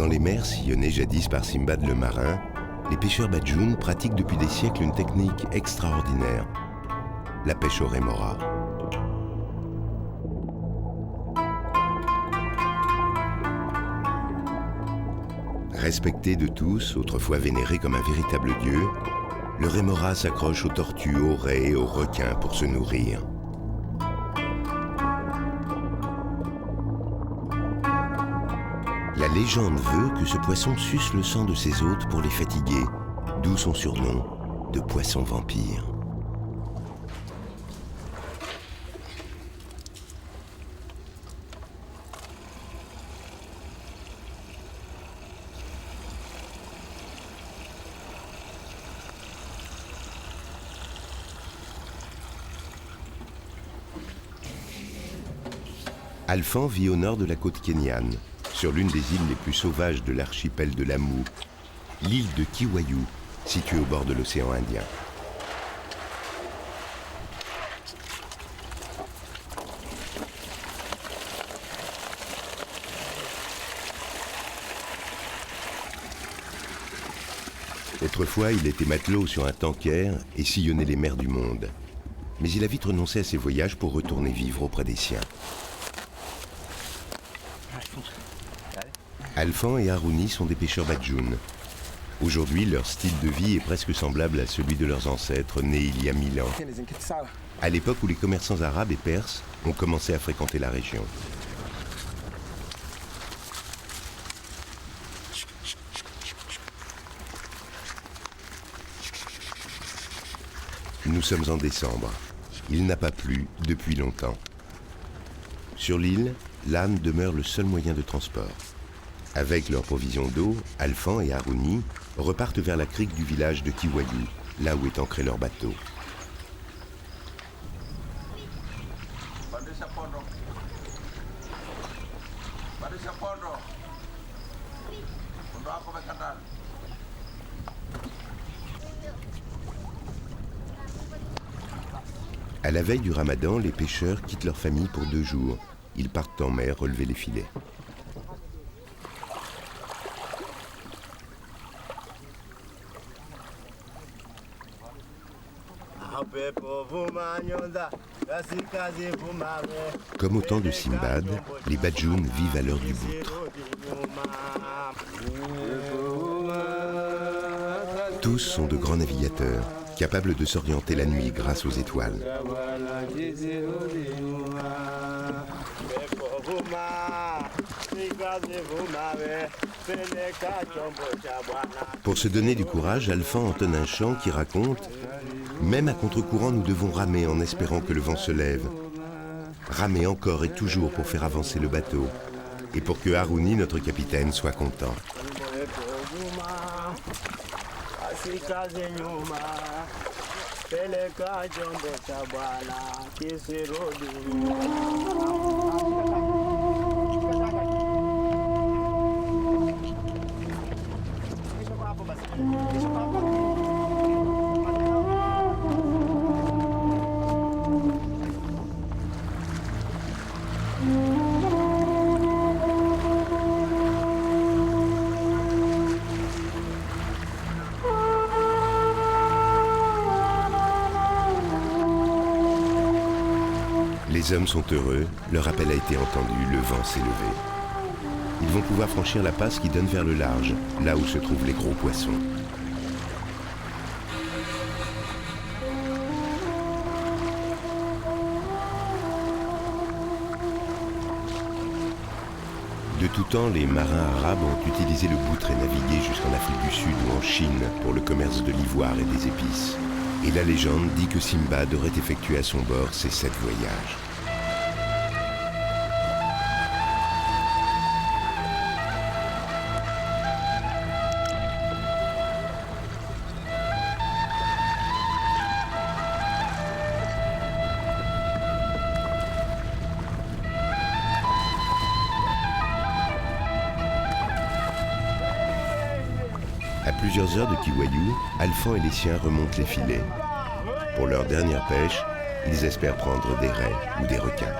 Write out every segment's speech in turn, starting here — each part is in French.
Dans les mers sillonnées jadis par Simbad le marin, les pêcheurs Badjoun pratiquent depuis des siècles une technique extraordinaire, la pêche au rémora. Respecté de tous, autrefois vénéré comme un véritable dieu, le rémora s'accroche aux tortues, aux raies et aux requins pour se nourrir. La légende veut que ce poisson suce le sang de ses hôtes pour les fatiguer, d'où son surnom de poisson vampire. Alphan vit au nord de la côte kenyane, sur l'une des îles les plus sauvages de l'archipel de Lamu, l'île de Kiwayu, située au bord de l'océan Indien. Autrefois, il était matelot sur un tanker et sillonnait les mers du monde. Mais il a vite renoncé à ses voyages pour retourner vivre auprès des siens. Alphan et Harouni sont des pêcheurs Badjoun. Aujourd'hui, leur style de vie est presque semblable à celui de leurs ancêtres nés il y a 1000 ans, à l'époque où les commerçants arabes et perses ont commencé à fréquenter la région. Nous sommes en décembre. Il n'a pas plu depuis longtemps. Sur l'île, l'âne demeure le seul moyen de transport. Avec leurs provisions d'eau, Alphan et Harouni repartent vers la crique du village de Kiwayu, là où est ancré leur bateau. À la veille du ramadan, les pêcheurs quittent leur famille pour 2 jours. Ils partent en mer relever les filets. Comme au temps de Simbad, les Badjoun vivent à l'heure du boutre. Tous sont de grands navigateurs, capables de s'orienter la nuit grâce aux étoiles. Pour se donner du courage, Alphan entonne un chant qui raconte « Même à contre-courant, nous devons ramer en espérant que le vent se lève. Ramer encore et toujours pour faire avancer le bateau, et pour que Harouni, notre capitaine, soit content. » Les hommes sont heureux, leur appel a été entendu, le vent s'est levé. Ils vont pouvoir franchir la passe qui donne vers le large, là où se trouvent les gros poissons. De tout temps, les marins arabes ont utilisé le boutre et navigué jusqu'en Afrique du Sud ou en Chine pour le commerce de l'ivoire et des épices. Et la légende dit que Simbad aurait effectué à son bord ces 7 voyages. À plusieurs heures de Kiwayu, Alphan et les siens remontent les filets. Pour leur dernière pêche, ils espèrent prendre des raies ou des requins.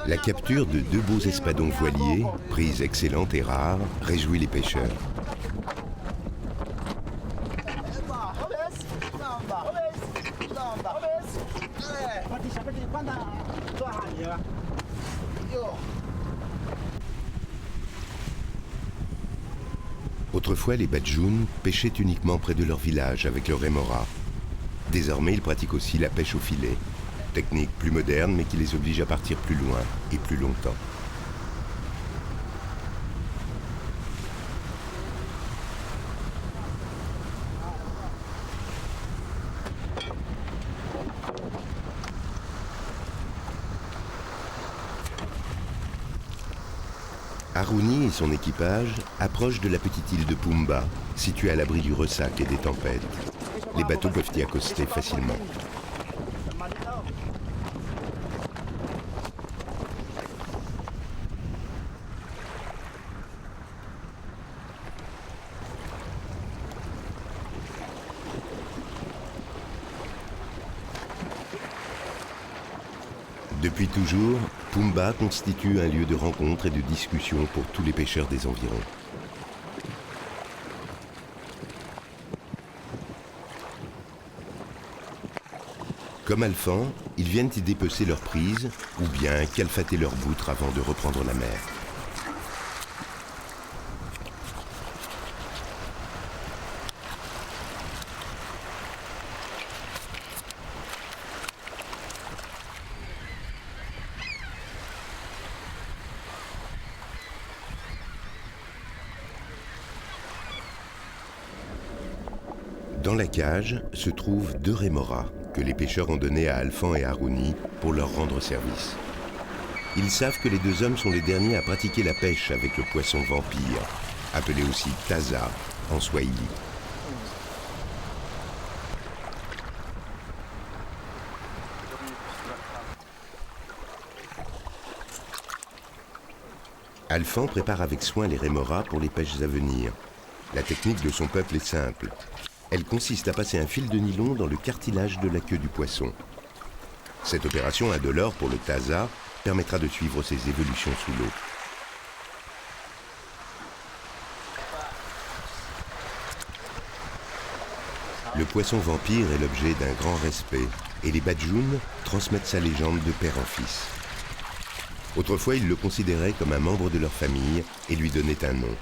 La capture de 2 beaux espadons voiliers, prise excellente et rare, réjouit les pêcheurs. Autrefois, les Badjounes pêchaient uniquement près de leur village avec leur rémora. Désormais, ils pratiquent aussi la pêche au filet. Technique plus moderne, mais qui les oblige à partir plus loin et plus longtemps. Harouni et son équipage approchent de la petite île de Pumba, située à l'abri du ressac et des tempêtes. Les bateaux peuvent y accoster facilement. Depuis toujours, Pumba constitue un lieu de rencontre et de discussion pour tous les pêcheurs des environs. Comme Alphand, ils viennent y dépecer leurs prises ou bien calfater leurs boutres avant de reprendre la mer. Dans la cage se trouvent 2 rémoras que les pêcheurs ont donnés à Alphand et Harouni pour leur rendre service. Ils savent que les 2 hommes sont les derniers à pratiquer la pêche avec le poisson vampire, appelé aussi taza en swahili. Alphand prépare avec soin les rémoras pour les pêches à venir. La technique de son peuple est simple. Elle consiste à passer un fil de nylon dans le cartilage de la queue du poisson. Cette opération indolore pour le taza permettra de suivre ses évolutions sous l'eau. Le poisson vampire est l'objet d'un grand respect et les Badjounes transmettent sa légende de père en fils. Autrefois, ils le considéraient comme un membre de leur famille et lui donnaient un nom.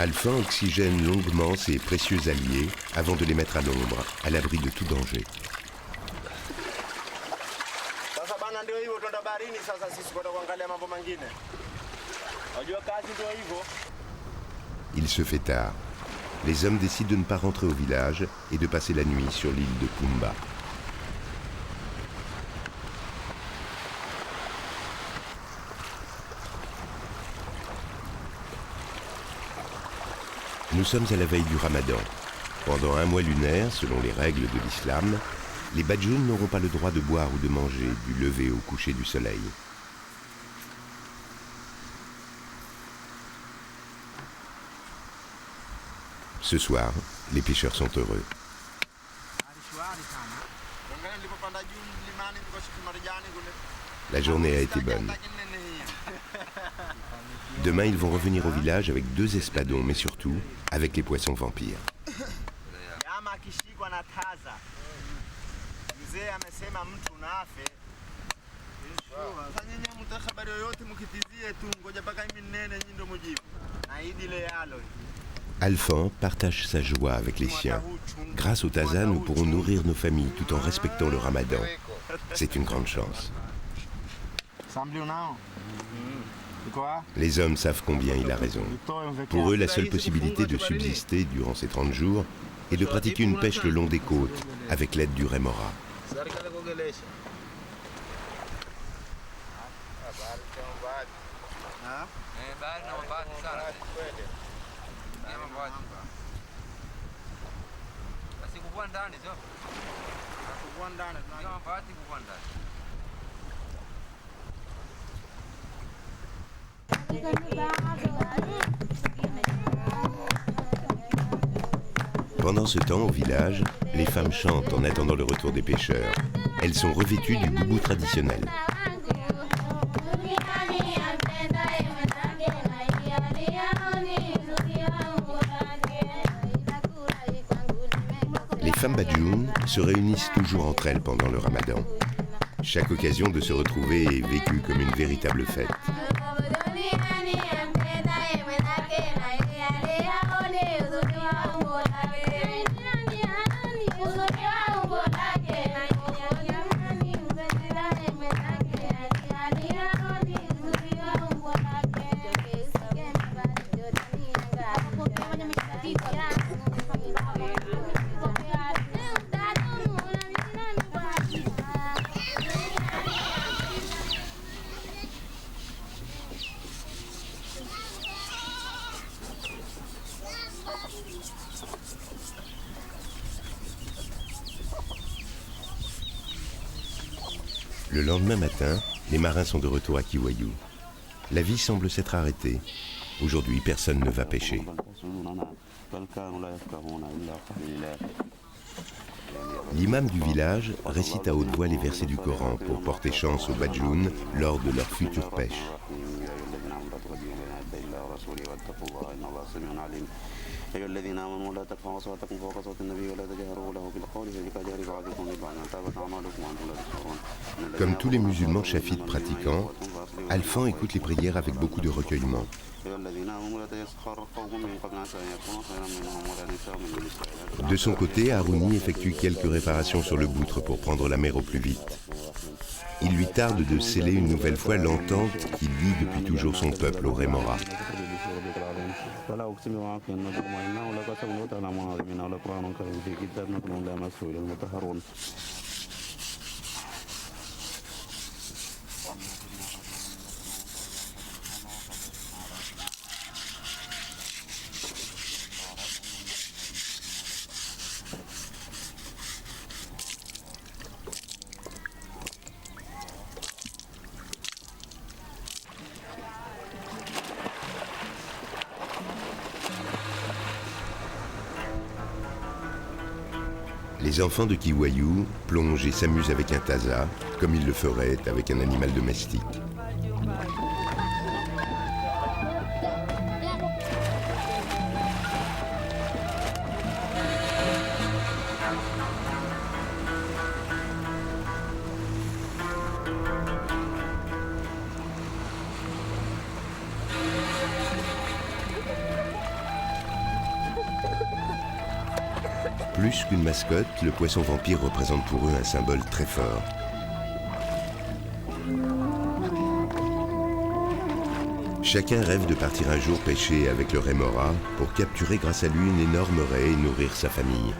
Alphand oxygène longuement ses précieux alliés avant de les mettre à l'ombre, à l'abri de tout danger. Il se fait tard. Les hommes décident de ne pas rentrer au village et de passer la nuit sur l'île de Pumba. Nous sommes à la veille du Ramadan. Pendant un mois lunaire, selon les règles de l'islam, les Badjounes n'auront pas le droit de boire ou de manger du lever au coucher du soleil. Ce soir, les pêcheurs sont heureux. La journée a été bonne. Demain, ils vont revenir au village avec 2 espadons, mais surtout avec les poissons vampires. Alphand partage sa joie avec les siens. Grâce au taza, nous pourrons nourrir nos familles tout en respectant le Ramadan. C'est une grande chance. Les hommes savent combien il a raison. Pour eux, la seule possibilité de subsister durant ces 30 jours est de pratiquer une pêche le long des côtes avec l'aide du rémora. Pendant ce temps, au village, les femmes chantent en attendant le retour des pêcheurs. Elles sont revêtues du boubou traditionnel. Les femmes badjoun se réunissent toujours entre elles pendant le ramadan. Chaque occasion de se retrouver est vécue comme une véritable fête. Le lendemain matin, les marins sont de retour à Kiwayou. La vie semble s'être arrêtée. Aujourd'hui, personne ne va pêcher. L'imam du village récite à haute voix les versets du Coran pour porter chance aux badjoun lors de leur future pêche. Comme tous les musulmans chafites pratiquants, Alphan écoute les prières avec beaucoup de recueillement. De son côté, Harouni effectue quelques réparations sur le boutre pour prendre la mer au plus vite. Il lui tarde de sceller une nouvelle fois l'entente qui lie depuis toujours son peuple au Rémora. Les enfants de Kiwayou plongent et s'amusent avec un taza, comme ils le feraient avec un animal domestique. Plus qu'une mascotte, le poisson vampire représente pour eux un symbole très fort. Chacun rêve de partir un jour pêcher avec le Rémora pour capturer grâce à lui une énorme raie et nourrir sa famille.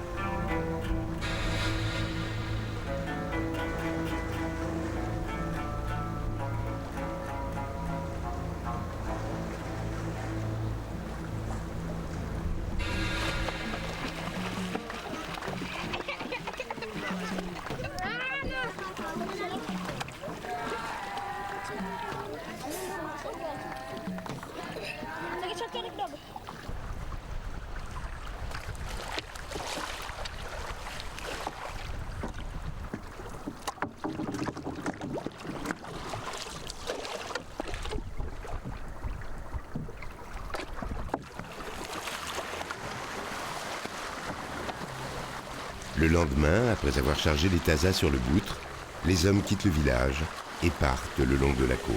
Le lendemain, après avoir chargé les tazas sur le boutre, les hommes quittent le village et partent le long de la côte.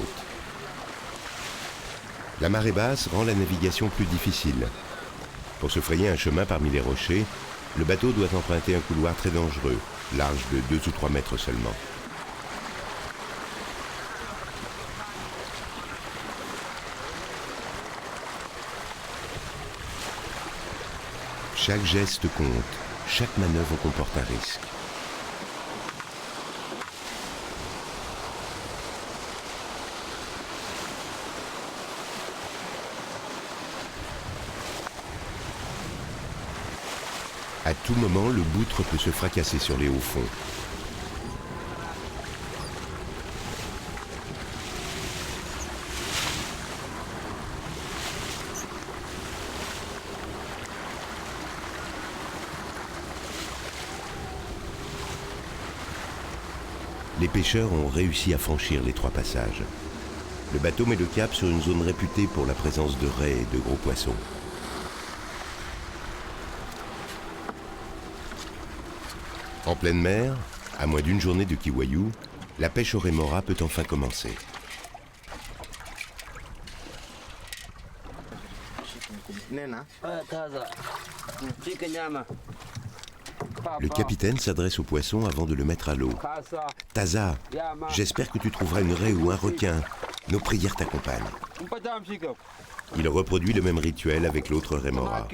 La marée basse rend la navigation plus difficile. Pour se frayer un chemin parmi les rochers, le bateau doit emprunter un couloir très dangereux, large de 2 ou 3 mètres seulement. Chaque geste compte, chaque manœuvre comporte un risque. À tout moment, le boutre peut se fracasser sur les hauts fonds. Les pêcheurs ont réussi à franchir les 3 passages. Le bateau met le cap sur une zone réputée pour la présence de raies et de gros poissons. En pleine mer, à moins d'une journée de Kiwaiu, la pêche au rémora peut enfin commencer. Le capitaine s'adresse au poisson avant de le mettre à l'eau. « Taza, j'espère que tu trouveras une raie ou un requin. Nos prières t'accompagnent. » Il reproduit le même rituel avec l'autre rémora.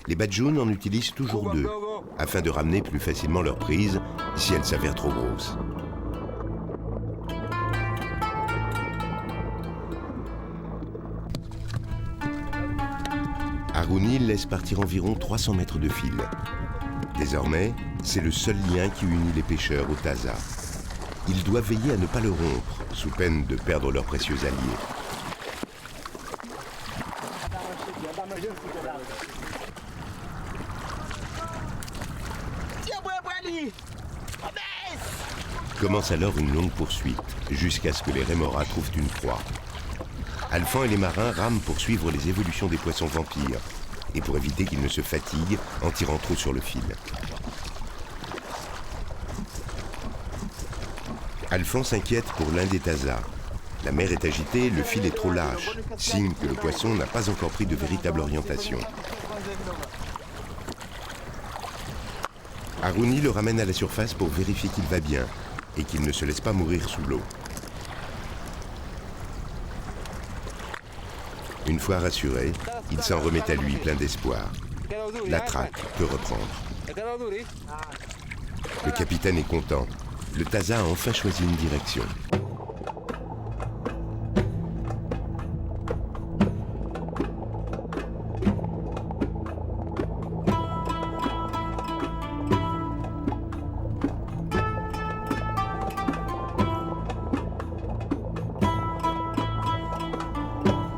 Les Badjoun en utilisent toujours 2, afin de ramener plus facilement leur prise si elle s'avère trop grosse. Harouni laisse partir environ 300 mètres de fil. Désormais, c'est le seul lien qui unit les pêcheurs au Taza. Ils doivent veiller à ne pas le rompre, sous peine de perdre leurs précieux alliés. Commence alors une longue poursuite, jusqu'à ce que les rémoras trouvent une proie. Alphand et les marins rament pour suivre les évolutions des poissons vampires, et pour éviter qu'ils ne se fatiguent en tirant trop sur le fil. Alphand s'inquiète pour l'un des Tazas. La mer est agitée, le fil est trop lâche, signe que le poisson n'a pas encore pris de véritable orientation. Harouni le ramène à la surface pour vérifier qu'il va bien et qu'il ne se laisse pas mourir sous l'eau. Une fois rassuré, il s'en remet à lui plein d'espoir. La traque peut reprendre. Le capitaine est content. Le Taza a enfin choisi une direction.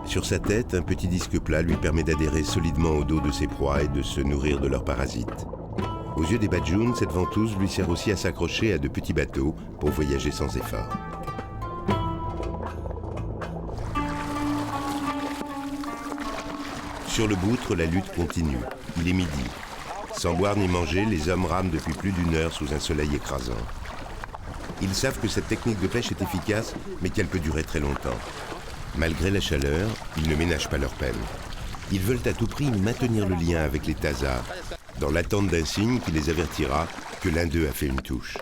Sur sa tête, un petit disque plat lui permet d'adhérer solidement au dos de ses proies et de se nourrir de leurs parasites. Aux yeux des Badjoun, cette ventouse lui sert aussi à s'accrocher à de petits bateaux pour voyager sans effort. Sur le boutre, la lutte continue. Il est midi. Sans boire ni manger, les hommes rament depuis plus d'1 heure sous un soleil écrasant. Ils savent que cette technique de pêche est efficace, mais qu'elle peut durer très longtemps. Malgré la chaleur, ils ne ménagent pas leur peine. Ils veulent à tout prix maintenir le lien avec les Tazas, dans l'attente d'un signe qui les avertira que l'un d'eux a fait une touche.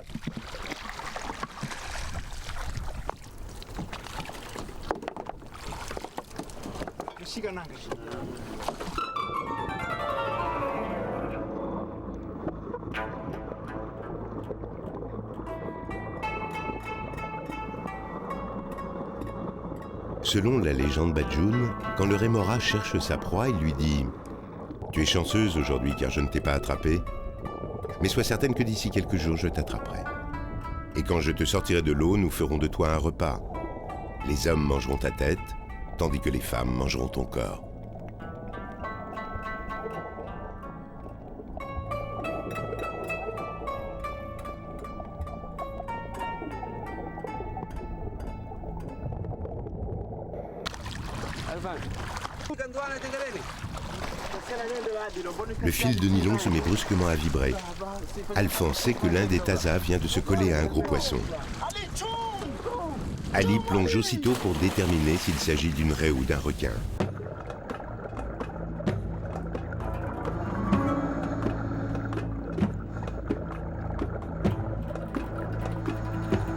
Selon la légende Badjoun, quand le rémora cherche sa proie, il lui dit « Tu es chanceuse aujourd'hui car je ne t'ai pas attrapée, mais sois certaine que d'ici quelques jours je t'attraperai. Et quand je te sortirai de l'eau, nous ferons de toi un repas. Les hommes mangeront ta tête, tandis que les femmes mangeront ton corps. » Le fil de nylon se met brusquement à vibrer. Alphand sait que l'un des Tazas vient de se coller à un gros poisson. Ali plonge aussitôt pour déterminer s'il s'agit d'une raie ou d'un requin.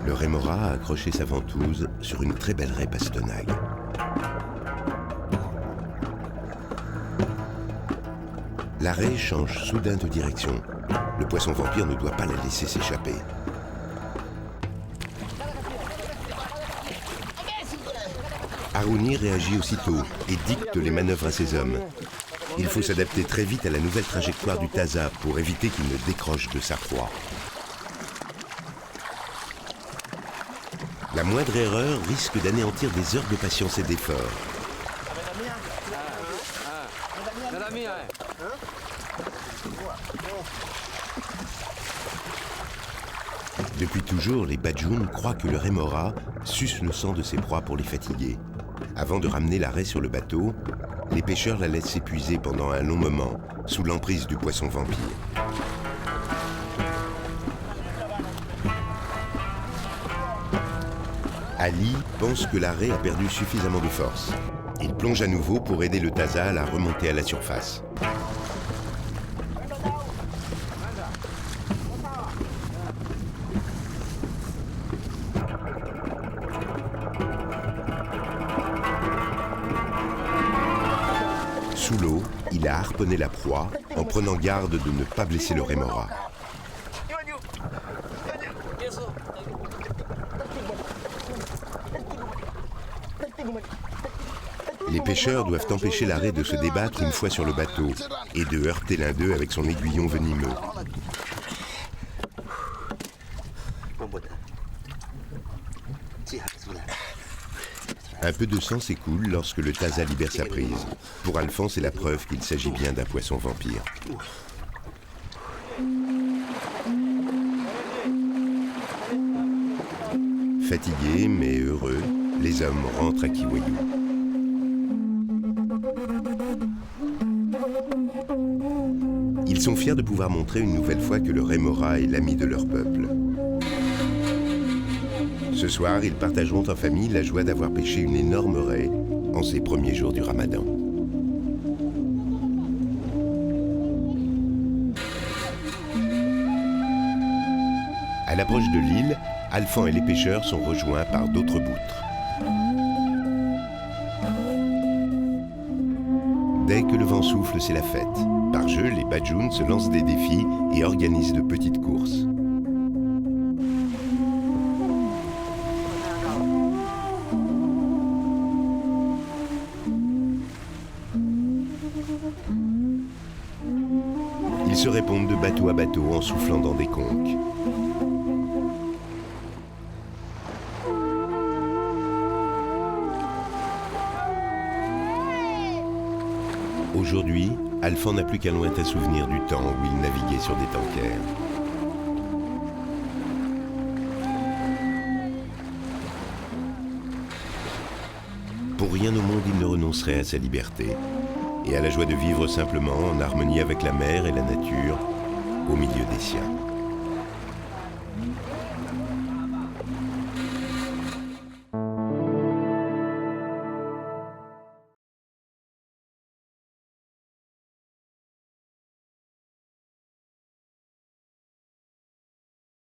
Le rémora a accroché sa ventouse sur une très belle raie pastenague. La raie change soudain de direction. Le poisson vampire ne doit pas la laisser s'échapper. Harouni réagit aussitôt et dicte les manœuvres à ses hommes. Il faut s'adapter très vite à la nouvelle trajectoire du Taza pour éviter qu'il ne décroche de sa proie. La moindre erreur risque d'anéantir des heures de patience et d'effort. Depuis toujours, les Badjoun croient que le rémora suce le sang de ses proies pour les fatiguer. Avant de ramener la raie sur le bateau, les pêcheurs la laissent s'épuiser pendant un long moment, sous l'emprise du poisson vampire. Ali pense que la raie a perdu suffisamment de force. Il plonge à nouveau pour aider le Taza à la remonter à la surface. Sous l'eau, il a harponné la proie en prenant garde de ne pas blesser le rémora. Les pêcheurs doivent empêcher la raie de se débattre une fois sur le bateau et de heurter l'un d'eux avec son aiguillon venimeux. Un peu de sang s'écoule lorsque le Taza libère sa prise. Pour Alphonse, c'est la preuve qu'il s'agit bien d'un poisson vampire. Fatigués mais heureux, les hommes rentrent à Kiwayou. Ils sont fiers de pouvoir montrer une nouvelle fois que le rémora est l'ami de leur peuple. Ce soir, ils partageront en famille la joie d'avoir pêché une énorme raie en ces premiers jours du Ramadan. À l'approche de l'île, Alphand et les pêcheurs sont rejoints par d'autres boutres. Dès que le vent souffle, c'est la fête. Par jeu, les Badjoun se lancent des défis et organisent de petites courses. Ils se répondent de bateau à bateau en soufflant dans des conques. Aujourd'hui, Alphand n'a plus qu'un lointain souvenir du temps où il naviguait sur des tankers. Pour rien au monde, il ne renoncerait à sa liberté et à la joie de vivre simplement en harmonie avec la mer et la nature, au milieu des siens.